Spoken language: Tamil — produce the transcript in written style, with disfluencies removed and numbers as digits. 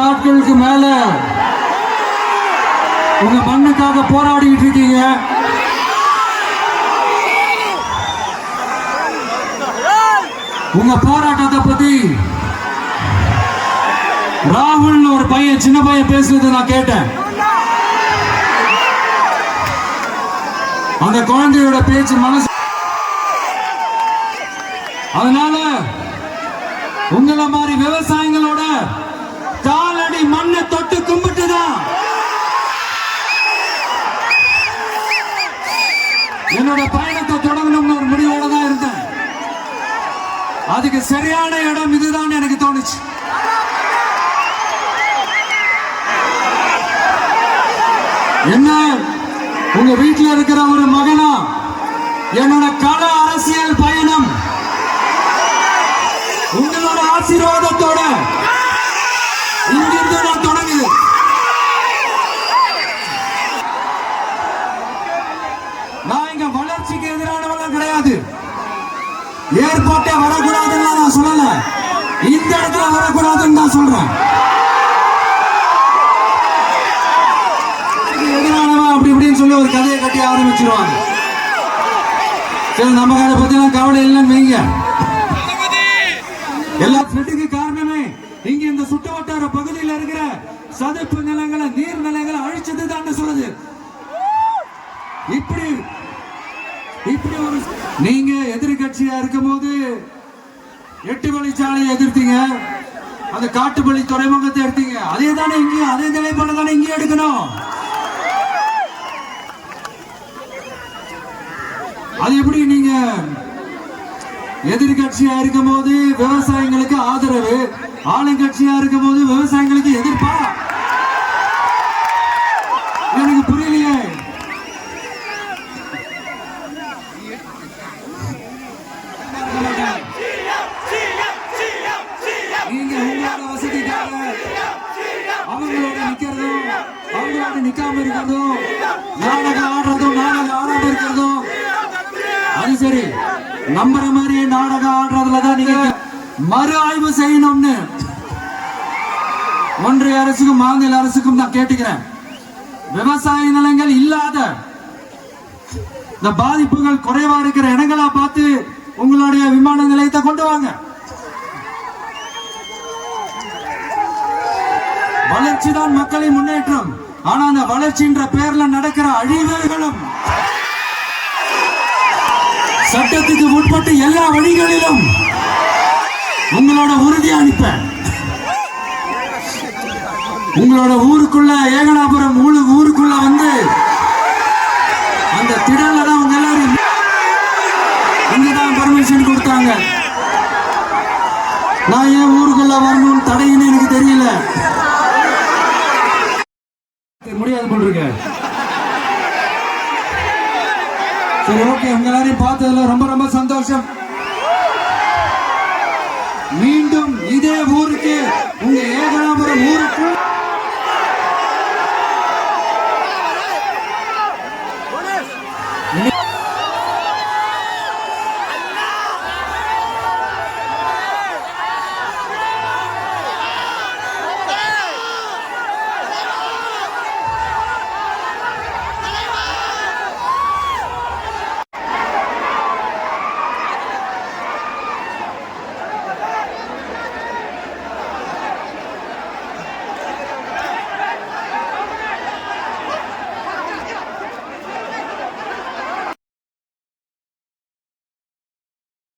ஆட்களுக்கு மேல உங்க மண்ணுக்காக போராடிட்டு இருக்கீங்க. உங்க போராட்டத்தை பத்தி ராகுல் ஒரு பையன், சின்ன பையன் பேசுறது நான் கேட்டேன். அந்த குழந்தையோட பேச்சு மனசு. அதனால உங்களை மாதிரி விவசாயிகளோட காலடி மண்ணை தொட்டு கும்பிட்டுதான் என்னோட பயணத்தை தொடங்கணும்னு ஒரு முடிவோட தான் இருந்தேன். அதுக்கு சரியான இடம் இதுதான் எனக்கு தோணுச்சு. என்ன உங்க வீட்டில் இருக்கிற ஒரு மகனா என்னோட கள அரசியல் பயணம் உங்களோட ஆசீர்வாதத்தோட இங்கிருந்து நான் தொடங்குது. நான் இங்க வளர்ச்சிக்கு எதிரானவங்க கிடையாது. ஏர்போர்ட்டே வரக்கூடாதுன்னு நான் சொல்லல, இந்த இடத்துல வரக்கூடாதுன்னு நான் சொல்றேன். எதிரானவன் அப்படி இப்படின்னு சொல்லி ஒரு கதையை கட்டி ஆரம்பிச்சிருவாங்க. சரி, நம்ம அதை பத்தி எல்லாம் கவலை இல்லைன்னு வைங்க. எல்லா ஃபிளட்டுக்கு காரணமே இங்க இந்த சுற்று வட்டார பகுதியில் இருக்கிற சதுப்பு நிலங்களை, நீர் நிலங்களை அழிச்சது தான் சொல்லுது. இப்படி ஒரு நீங்க எதிர்கட்சியா இருக்கும் போது 8 வழிச்சாலையை எதிர்த்தீங்க, அந்த காட்டுப்பள்ளி துறைமுகத்தை எடுத்தீங்க. அதே தானே இங்கேயும் அதே நிலைப்பாடு தானே இங்கேயும் எடுக்கணும். அது எப்படி நீங்க எதிர்கட்சியா இருக்கும் போது விவசாயிகளுக்கு ஆதரவு, ஆளுங்கட்சியா இருக்கும் போது விவசாயிகளுக்கு எதிர்ப்பா? எனக்கு புரியலையே. நீங்க உங்களோட வசதிக்காக அவங்களோட நிக்கிறதும் அவங்களோட நிக்காம இருக்கிறதும், நாடகம் ஆடுறதும் நாடகம் ஆடாம இருக்கிறதும், அது சரி. நம்புற மாதிரியே நாடகம் ஆடுறதுலதான் நீங்க மறு ஆய்வு செய்யணும்னு ஒன்றிய அரசுக்கும் மாநில அரசுக்கும் நான் கேட்டுக்கிறேன். விவசாய நிலங்கள் இல்லாத இந்த பாதிப்புகள் குறைவா இருக்கிற இடங்களா பார்த்து உங்களுடைய விமான நிலையத்தை கொண்டு வாங்க. வளர்ச்சி தான் மக்களின் முன்னேற்றம். ஆனா அந்த வளர்ச்சின்ற பேர்ல நடக்கிற அழிவுகளும் சட்டத்துக்கு உட்பட்டு எல்லா வழிகளிலும் உங்களோட உறுதி அனுப்பேன். உங்களோட ஊருக்குள்ள, ஏகனாபுரம் ஊருக்குள்ள வந்து அந்த திடல்ல தான் உங்க எல்லாரும் இங்கதான் பர்மிஷன் கொடுத்தாங்க. நான் ஏன் ஊருக்குள்ள வரணும்னு தடைன்னு எனக்கு தெரியல. முடியாது போட்டிருக்கேன். சரி, ஓகே. உங்க எல்லாரையும் பார்த்ததுல ரொம்ப ரொம்ப சந்தோஷம். மீண்டும் இதே ஊருக்கு, உங்க ஏகனாபுரம் ஊருக்கு